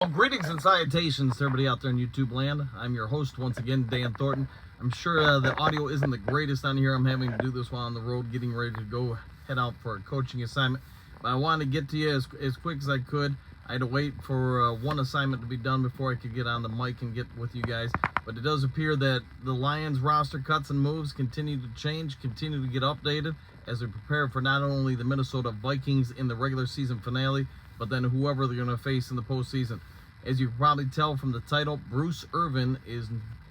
Well, greetings and salutations to everybody out there in YouTube land. I'm your host once again, Dan Thornton. I'm sure the audio isn't the greatest on here. I'm having to do this while on the road, getting ready to go head out for a coaching assignment. But I wanted to get to you as quick as I could. I had to wait for one assignment to be done before I could get on the mic and get with you guys. But it does appear that the Lions roster cuts and moves continue to change, continue to get updated as they prepare for not only the Minnesota Vikings in the regular season finale, but then whoever they're going to face in the postseason. As you can probably tell from the title, Bruce Irvin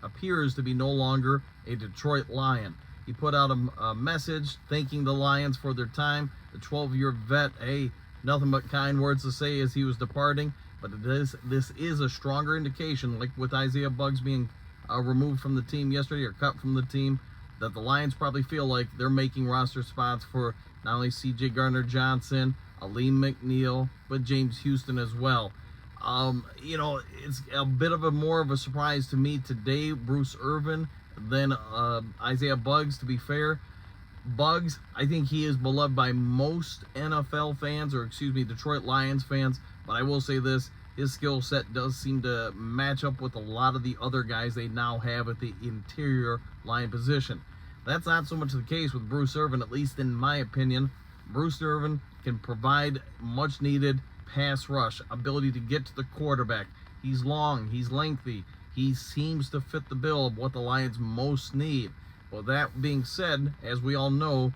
appears to be no longer a Detroit Lion. He put out a message thanking the Lions for their time. The 12-year vet, hey, nothing but kind words to say as he was departing. But this is a stronger indication, like with Isaiah Buggs being removed from the team yesterday or cut from the team, that the Lions probably feel like they're making roster spots for not only C.J. Gardner-Johnson, Aleem McNeil, but James Houston as well. It's a bit of more of a surprise to me today, Bruce Irvin, than Isaiah Buggs, to be fair. Buggs, I think he is beloved by most NFL fans, or excuse me, Detroit Lions fans, but I will say this, his skill set does seem to match up with a lot of the other guys they now have at the interior line position. That's not so much the case with Bruce Irvin, at least in my opinion. Bruce Irvin can provide much needed pass rush, ability to get to the quarterback. He's long, he's lengthy, he seems to fit the bill of what the Lions most need. Well, that being said, as we all know,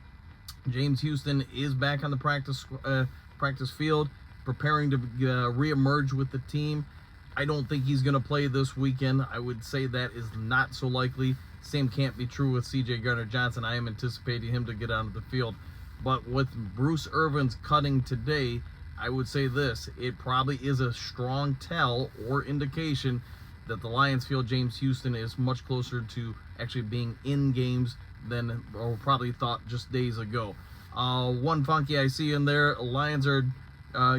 James Houston is back on the practice field, preparing to reemerge with the team. I don't think he's going to play this weekend. I would say that is not so likely. Same can't be true with C.J. Gardner-Johnson. I am anticipating him to get onto the field. But with Bruce Irvin's cutting today, I would say this, it probably is a strong tell or indication that the Lions feel James Houston is much closer to actually being in games than or probably thought just days ago. One funky I see in there, Lions are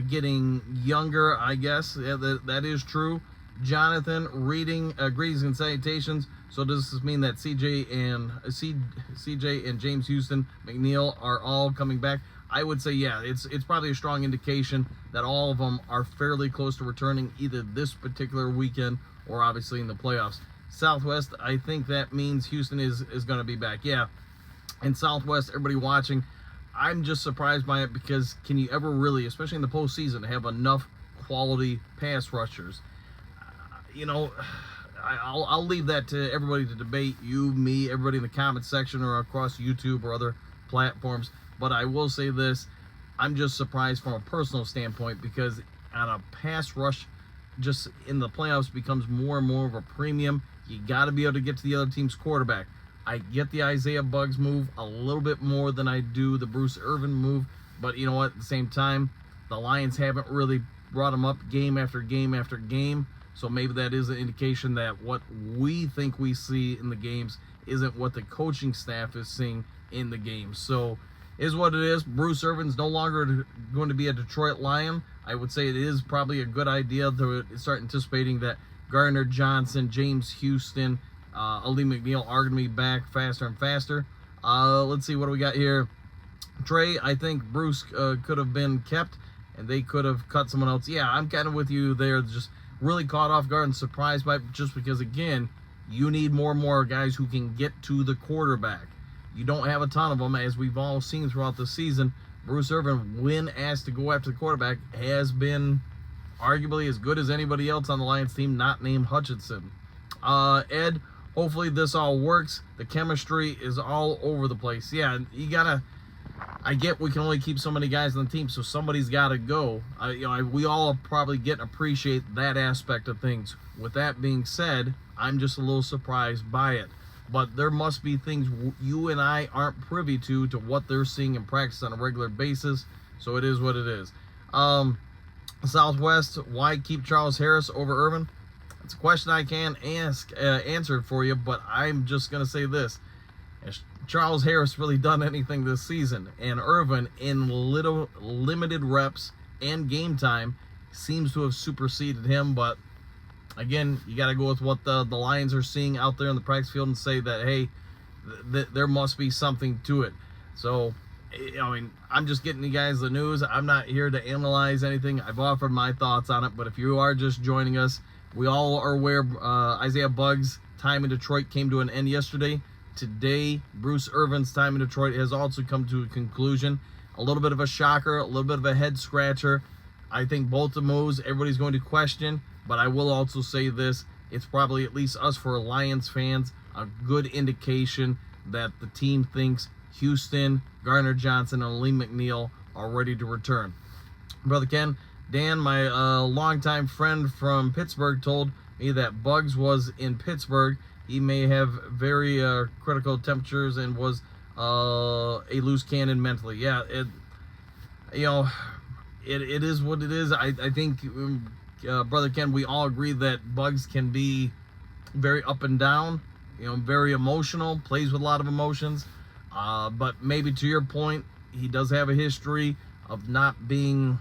getting younger, I guess. Yeah, that is true. Jonathan, reading greetings and salutations. So does this mean that CJ and James Houston, McNeil are all coming back? I would say, yeah, it's probably a strong indication that all of them are fairly close to returning either this particular weekend or obviously in the playoffs. Southwest, I think that means Houston is going to be back. Yeah, and Southwest, everybody watching, I'm just surprised by it because can you ever really, especially in the postseason, have enough quality pass rushers? I'll leave that to everybody to debate, you, me, everybody in the comment section or across YouTube or other platforms. But I will say this, I'm just surprised from a personal standpoint because on a pass rush, just in the playoffs becomes more and more of a premium. You got to be able to get to the other team's quarterback. I get the Isaiah Buggs move a little bit more than I do the Bruce Irvin move. But you know what? At the same time, the Lions haven't really brought him up game after game after game. So maybe that is an indication that what we think we see in the games isn't what the coaching staff is seeing in the games. So is what it is. Bruce Irvin's no longer going to be a Detroit Lion. I would say it is probably a good idea to start anticipating that Gardner-Johnson, James Houston, Aleem McNeil are going to be back faster and faster. Let's see, what do we got here? Trey, I think Bruce could have been kept, and they could have cut someone else. Yeah, I'm kind of with you there. Just really caught off guard and surprised by it just because, again, you need more and more guys who can get to the quarterback. You don't have a ton of them, as we've all seen throughout the season. Bruce Irvin, when asked to go after the quarterback, has been arguably as good as anybody else on the Lions team, not named Hutchinson. Ed, hopefully this all works. The chemistry is all over the place. Yeah, you gotta. I get we can only keep so many guys on the team, so somebody's got to go. We all probably get and appreciate that aspect of things. With that being said, I'm just a little surprised by it. But there must be things you and I aren't privy to what they're seeing in practice on a regular basis. So it is what it is. Southwest, why keep Charles Harris over Irvin? It's a question I can answer for you, but I'm just going to say this. Has Charles Harris really done anything this season? And Irvin, in limited reps and game time, seems to have superseded him, but again, you got to go with what the Lions are seeing out there in the practice field and say that, hey, there must be something to it. So I mean, I'm just getting you guys the news. I'm not here to analyze anything. I've offered my thoughts on it, but if you are just joining us, we all are aware Isaiah Buggs' time in Detroit came to an end yesterday. Today, Bruce Irvin's time in Detroit has also come to a conclusion. A little bit of a shocker, a little bit of a head scratcher. I think both the moves everybody's going to question, but I will also say this. It's probably, at least us for Lions fans, a good indication that the team thinks Houston, Gardner Johnson, and Lee McNeil are ready to return. Brother Ken, Dan, my longtime friend from Pittsburgh, told me that Buggs was in Pittsburgh. He may have very critical temperatures and was a loose cannon mentally. Yeah, it is what it is. I think, Brother Ken, we all agree that Buggs can be very up and down, very emotional, plays with a lot of emotions. But maybe to your point, he does have a history of not being,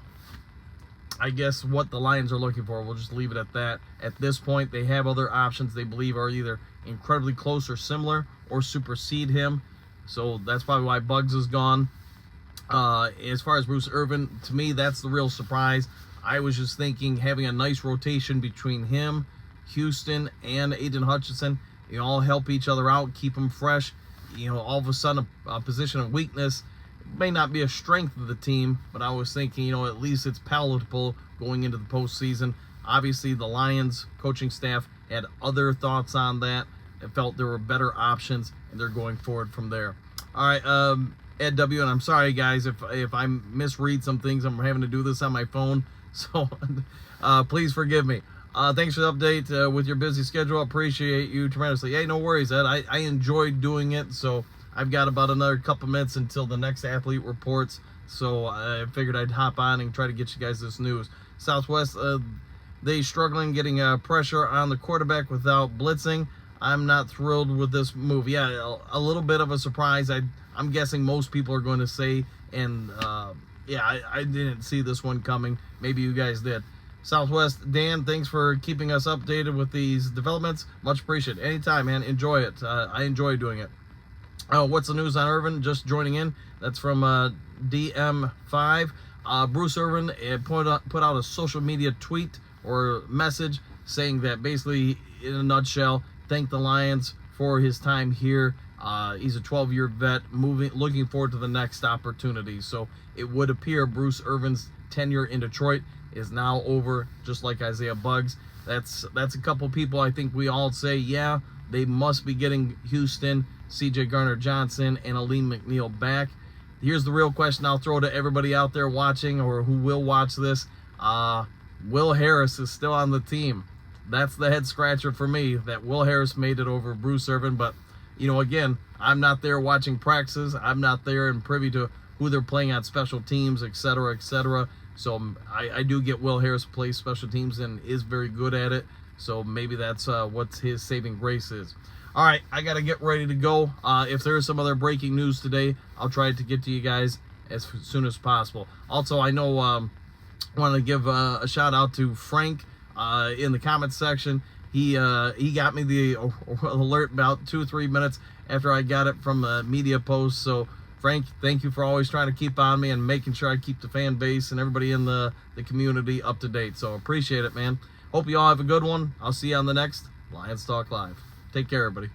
I guess, what the Lions are looking for. We'll just leave it at that. At this point, they have other options they believe are either incredibly close or similar or supersede him. So that's probably why Buggs is gone. As far as Bruce Irvin, to me, that's the real surprise. I was just thinking having a nice rotation between him, Houston, and Aiden Hutchinson, all help each other out, keep them fresh. All of a sudden, a position of weakness may not be a strength of the team, but I was thinking, at least it's palatable going into the postseason. Obviously, the Lions coaching staff had other thoughts on that and felt there were better options, and they're going forward from there. All right, Ed W., and I'm sorry, guys, if I misread some things. I'm having to do this on my phone, so please forgive me. Thanks for the update with your busy schedule. Appreciate you tremendously. Hey, no worries, Ed. I enjoyed doing it, so I've got about another couple minutes until the next athlete reports, so I figured I'd hop on and try to get you guys this news. Southwest, they struggling getting pressure on the quarterback without blitzing. I'm not thrilled with this move. Yeah, a little bit of a surprise. I'm guessing most people are going to say, and yeah, I didn't see this one coming. Maybe you guys did. Southwest, Dan, thanks for keeping us updated with these developments. Much appreciated. Anytime, man. Enjoy it. I enjoy doing it. What's the news on Irvin? Just joining in. That's from DM5. Bruce Irvin put out a social media tweet or message saying that basically, in a nutshell, thank the Lions for his time here. He's a 12-year vet, looking forward to the next opportunity. So it would appear Bruce Irvin's tenure in Detroit is now over, just like Isaiah Buggs. That's a couple people I think we all say, yeah, they must be getting Houston, C.J. Gardner-Johnson, and Aleem McNeil back. Here's the real question I'll throw to everybody out there watching or who will watch this. Will Harris is still on the team. That's the head scratcher for me, that Will Harris made it over Bruce Irvin. But, again, I'm not there watching practices. I'm not there and privy to who they're playing on special teams, et cetera, et cetera. So I do get Will Harris plays special teams and is very good at it. So maybe that's what his saving grace is. All right, I got to get ready to go. If there is some other breaking news today, I'll try to get to you guys as soon as possible. Also, I know I want to give a shout out to Frank in the comments section. He got me the alert about 2 or 3 minutes after I got it from a media post. So Frank, thank you for always trying to keep on me and making sure I keep the fan base and everybody in the community up to date. So appreciate it, man. Hope you all have a good one. I'll see you on the next Lions Talk Live. Take care, everybody.